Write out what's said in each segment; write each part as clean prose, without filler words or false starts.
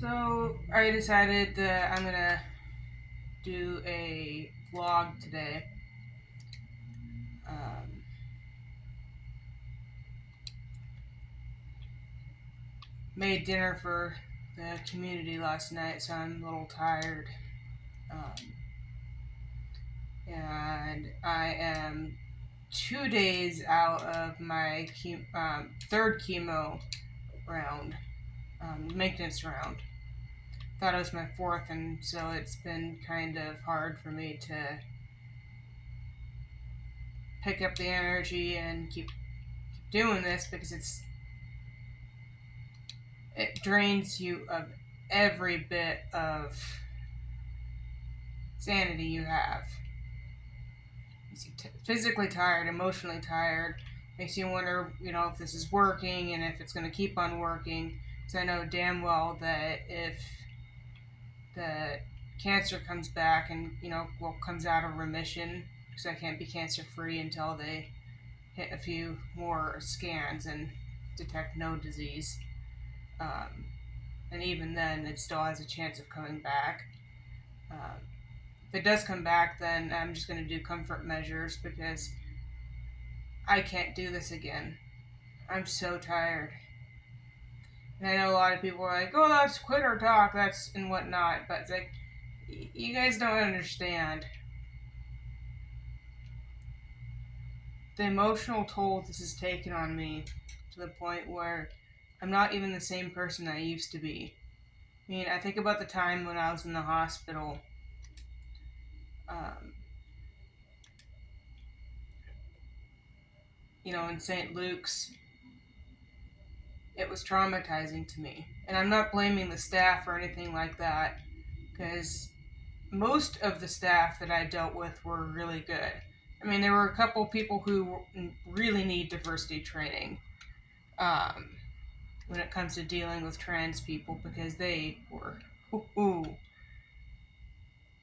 So I decided that I'm gonna do a vlog today. Um, Made dinner for the community last night, so I'm a little tired. Um, and I am 2 days out of my third chemo round, maintenance round. Thought it was my fourth, and so it's been kind of hard for me to pick up the energy and keep doing this because it drains you of every bit of sanity you have. Makes you physically tired, emotionally tired. Makes you wonder, if this is working and if it's going to keep on working. Because I know damn well that if the cancer comes back and comes out of remission, because I can't be cancer free until they hit a few more scans and detect no disease. Um, and even then, it still has a chance of coming back. Um, if it does come back, then I'm just going to do comfort measures because I can't do this again. I'm so tired. And I know a lot of people are like, oh, that's quitter talk, that's and whatnot. But it's like, you guys don't understand the emotional toll this has taken on me to the point where I'm not even the same person I used to be. I mean, I think about the time when I was in the hospital. Um, in St. Luke's, it was traumatizing to me. And I'm not blaming the staff or anything like that, because most of the staff that I dealt with were really good. I mean, there were a couple people who really need diversity training um, when it comes to dealing with trans people because they were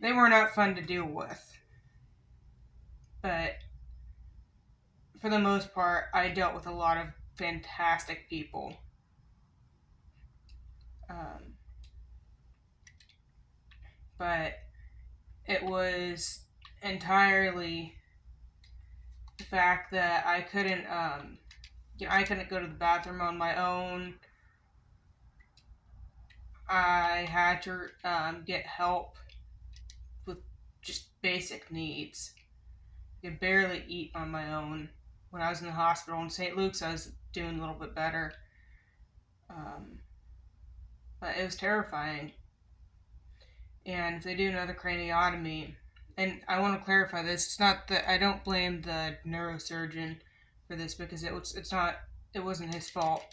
not fun to deal with. But for the most part, I dealt with a lot of fantastic people. Um, but it was entirely the fact that I couldn't go to the bathroom on my own. I had to get help with just basic needs. I could barely eat on my own. When I was in the hospital in St. Luke's, I was doing a little bit better. Um, but it was terrifying. And if they do another craniotomy, and I want to clarify this, it's not that I don't blame the neurosurgeon for this because it wasn't his fault.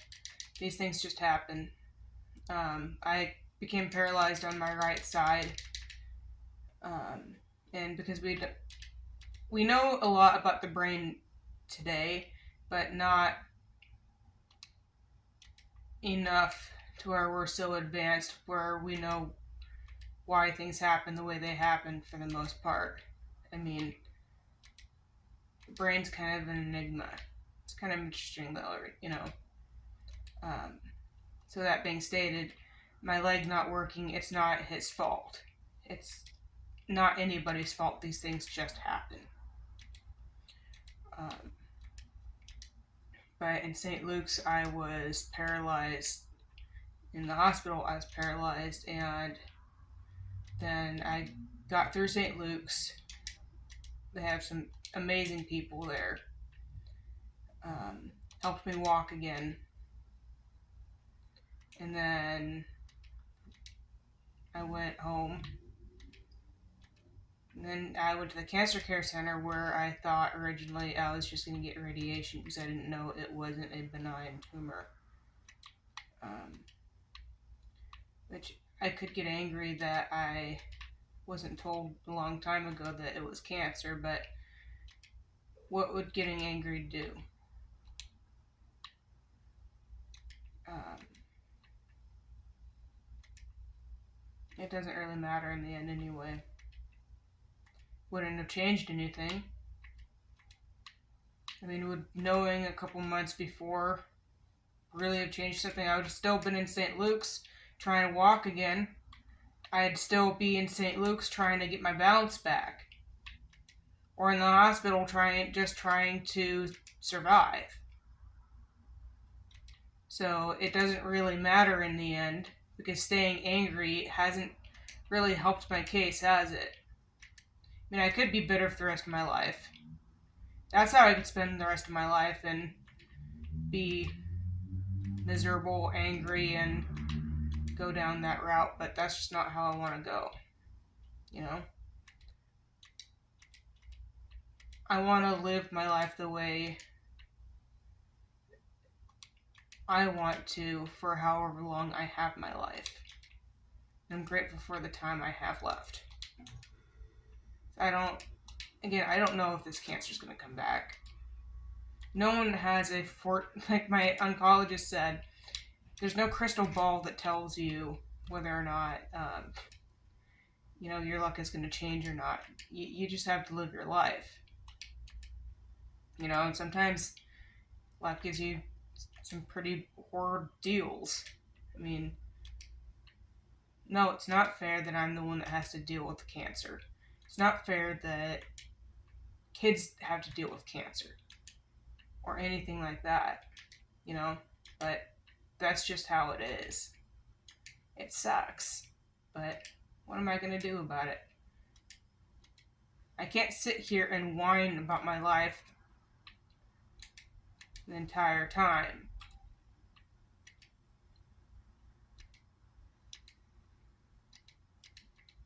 These things just happen. I became paralyzed on my right side, and because we know a lot about the brain today, but not enough to where we're so advanced where we know why things happen the way they happen for the most part. I mean, the brain's kind of an enigma. It's kind of interesting though. Um, so that being stated, my leg not working, it's not his fault. It's not anybody's fault. These things just happen. Um, but in St. Luke's, I was paralyzed. In the hospital, I was paralyzed, and then I got through St. Luke's. They have some amazing people there. Helped me walk again. And then I went home. And then I went to the cancer care center where I thought originally I was just going to get radiation because I didn't know it wasn't a benign tumor. Which I could get angry that I wasn't told a long time ago that it was cancer, but what would getting angry do? Um, it doesn't really matter in the end anyway. Wouldn't have changed anything. I mean, would knowing a couple months before really have changed something? I would have still been in St. Luke's trying to walk again, I'd still be in St. Luke's trying to get my balance back. Or in the hospital trying to survive. So it doesn't really matter in the end, because staying angry hasn't really helped my case, has it? I mean, I could be bitter for the rest of my life. That's how I could spend the rest of my life, and be miserable, angry, and go down that route, but that's just not how I want to go. You know? I want to live my life the way I want to for however long I have my life. I'm grateful for the time I have left. I don't know if this cancer is going to come back. No one has like my oncologist said, there's no crystal ball that tells you whether or not, your luck is going to change or not. You just have to live your life. And sometimes life gives you some pretty horrid deals. I mean, no, it's not fair that I'm the one that has to deal with cancer. It's not fair that kids have to deal with cancer or anything like that, but that's just how it is. It sucks, but what am I going to do about it? I can't sit here and whine about my life the entire time.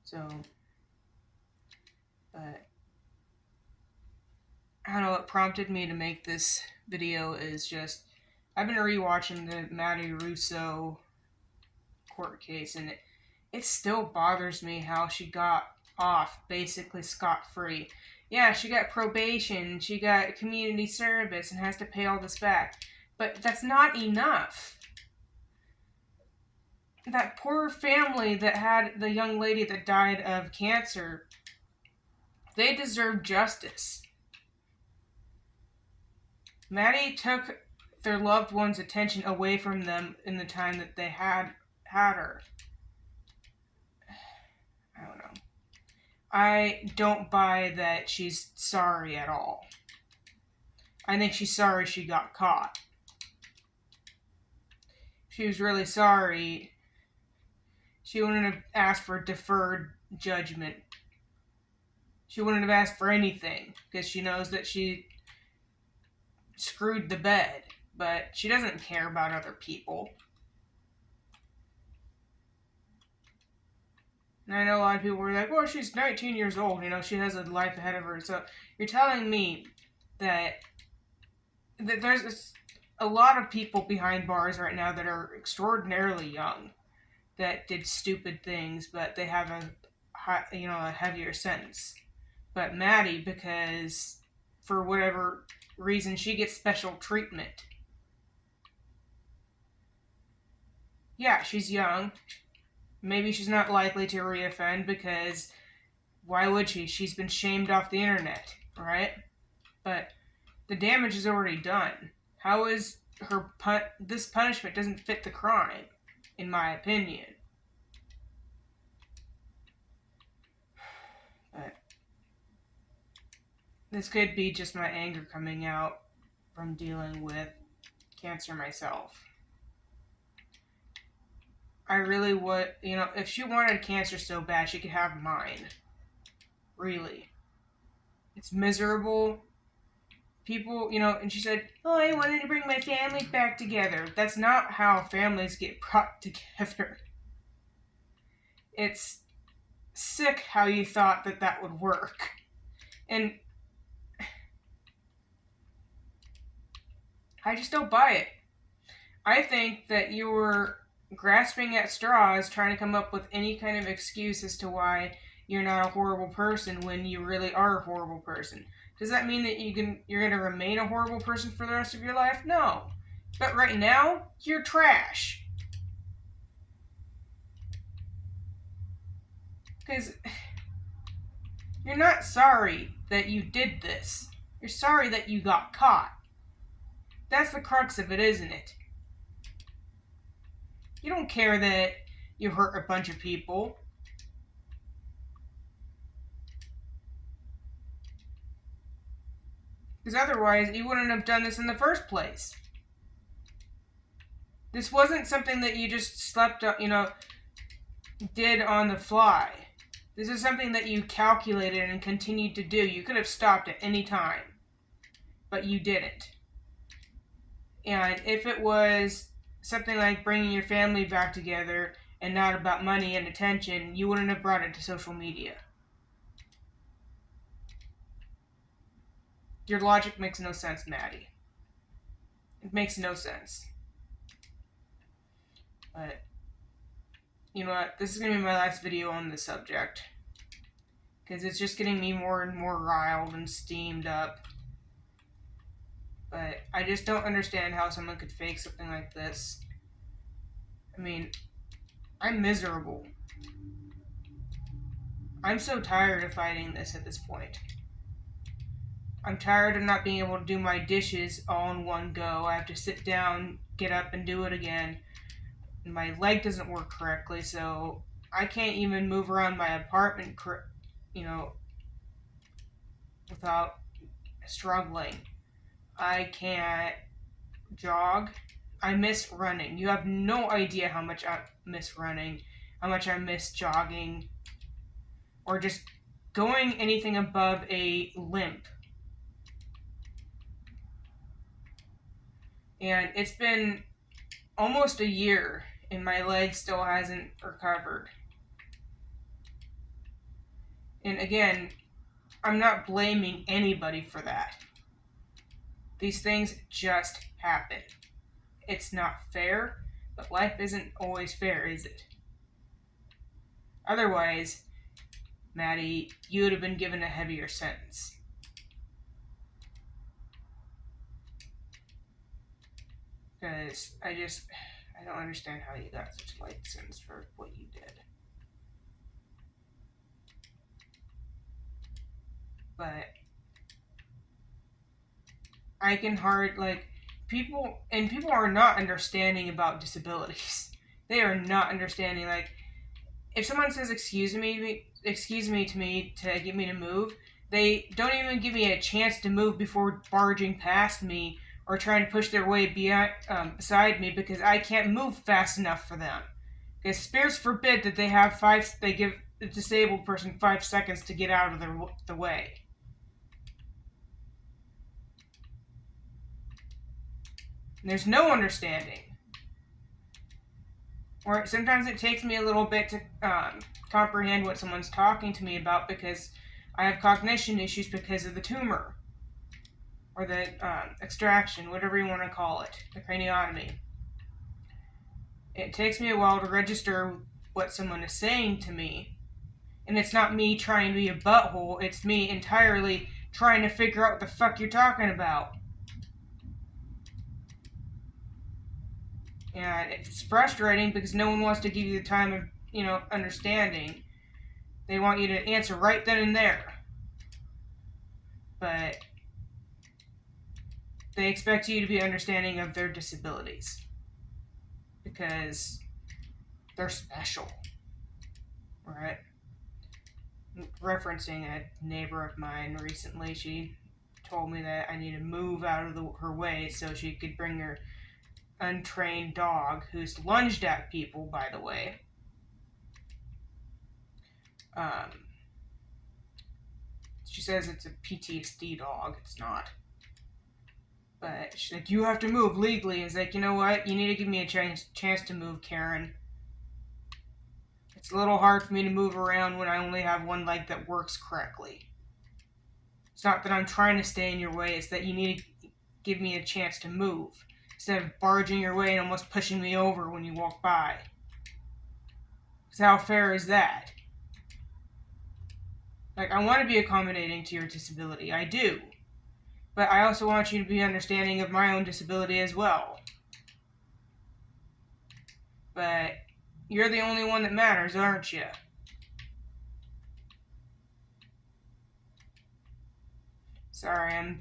So, but I don't know, what prompted me to make this video is just, I've been rewatching the Maddie Russo court case, and it still bothers me how she got off basically scot-free. Yeah, she got probation, she got community service, and has to pay all this back. But that's not enough. That poor family that had the young lady that died of cancer, they deserve justice. Maddie took their loved one's attention away from them in the time that they had her. I don't know. I don't buy that she's sorry at all. I think she's sorry she got caught. If she was really sorry, she wouldn't have asked for deferred judgment. She wouldn't have asked for anything, because she knows that she screwed the bed, but she doesn't care about other people. And I know a lot of people were like, well, she's 19 years old, she has a life ahead of her. So you're telling me that there's a lot of people behind bars right now that are extraordinarily young, that did stupid things, but they have a heavier sentence. But Maddie, because for whatever reason, she gets special treatment. Yeah, she's young. Maybe she's not likely to reoffend, because why would she? She's been shamed off the internet, right? But the damage is already done. How is this punishment doesn't fit the crime, in my opinion. But this could be just my anger coming out from dealing with cancer myself. I really would, if she wanted cancer so bad, she could have mine. Really. It's miserable. People, and she said, oh, I wanted to bring my family back together. That's not how families get brought together. It's sick how you thought that would work. And I just don't buy it. I think that you were grasping at straws, trying to come up with any kind of excuse as to why you're not a horrible person when you really are a horrible person. Does that mean that you're going to remain a horrible person for the rest of your life? No. But right now, you're trash. Because you're not sorry that you did this. You're sorry that you got caught. That's the crux of it, isn't it? You don't care that You hurt a bunch of people. Because otherwise, you wouldn't have done this in the first place. This wasn't something that you just slept up, did on the fly. This is something that you calculated and continued to do. You could have stopped at any time, but you didn't. And if it was something like bringing your family back together and not about money and attention, you wouldn't have brought it to social media. Your logic makes no sense, Maddie. It makes no sense. But, you know what? This is going to be my last video on this subject. Because it's just getting me more and more riled and steamed up. But I just don't understand how someone could fake something like this. I mean, I'm miserable. I'm so tired of fighting this at this point. I'm tired of not being able to do my dishes all in one go. I have to sit down, get up, and do it again. My leg doesn't work correctly, so I can't even move around my apartment, without struggling. I can't jog. I miss running. You have no idea how much I miss running, how much I miss jogging, or just going anything above a limp. And it's been almost a year, and my leg still hasn't recovered. And again, I'm not blaming anybody for that. These things just happen. It's not fair, but life isn't always fair, is it? Otherwise, Maddie, you would have been given a heavier sentence. Because I don't understand how you got such a light sentence for what you did. But I can people are not understanding about disabilities. They are not understanding. Like, if someone says excuse me to me to get me to move, they don't even give me a chance to move before barging past me or trying to push their way beside me, because I can't move fast enough for them. Because spirits forbid that they give the disabled person 5 seconds to get out of the way. And there's no understanding. Or sometimes it takes me a little bit to comprehend what someone's talking to me about, because I have cognition issues because of the tumor. Or the extraction, whatever you want to call it, the craniotomy. It takes me a while to register what someone is saying to me. And it's not me trying to be a butthole, it's me entirely trying to figure out what the fuck you're talking about. And it's frustrating because no one wants to give you the time of, understanding. They want you to answer right then and there. But they expect you to be understanding of their disabilities. Because they're special. Right? Referencing a neighbor of mine recently, she told me that I need to move out of her way so she could bring her untrained dog, who's lunged at people, by the way. She says it's a PTSD dog. It's not. But she's like, you have to move legally. And it's like, you know what? You need to give me a chance to move, Karen. It's a little hard for me to move around when I only have one leg that works correctly. It's not that I'm trying to stay in your way. It's that you need to give me a chance to move, instead of barging your way and almost pushing me over when you walk by. Because how fair is that? Like, I want to be accommodating to your disability. I do. But I also want you to be understanding of my own disability as well. But you're the only one that matters, aren't you? Sorry,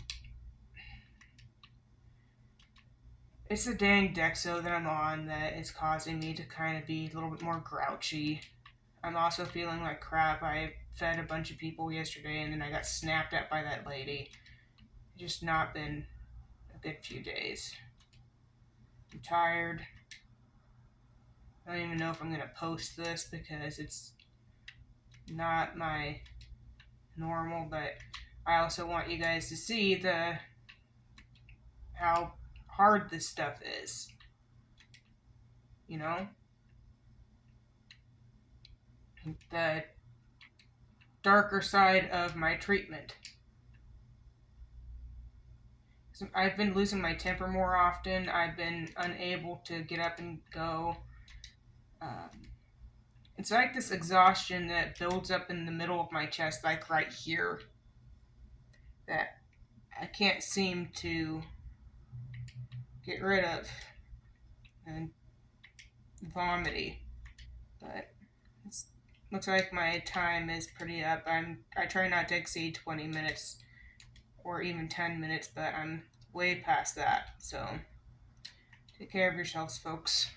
It's the dang Dexo that I'm on that is causing me to kind of be a little bit more grouchy. I'm also feeling like crap. I fed a bunch of people yesterday and then I got snapped at by that lady. Just not been a good few days. I'm tired. I don't even know if I'm going to post this because it's not my normal, but I also want you guys to see how hard this stuff is. You know? The darker side of my treatment. So I've been losing my temper more often. I've been unable to get up and go. Um, it's like this exhaustion that builds up in the middle of my chest, like right here, that I can't seem to get rid of. And vomity. But it looks like my time is pretty up. I try not to exceed 20 minutes or even 10 minutes, but I'm way past that. So take care of yourselves, folks.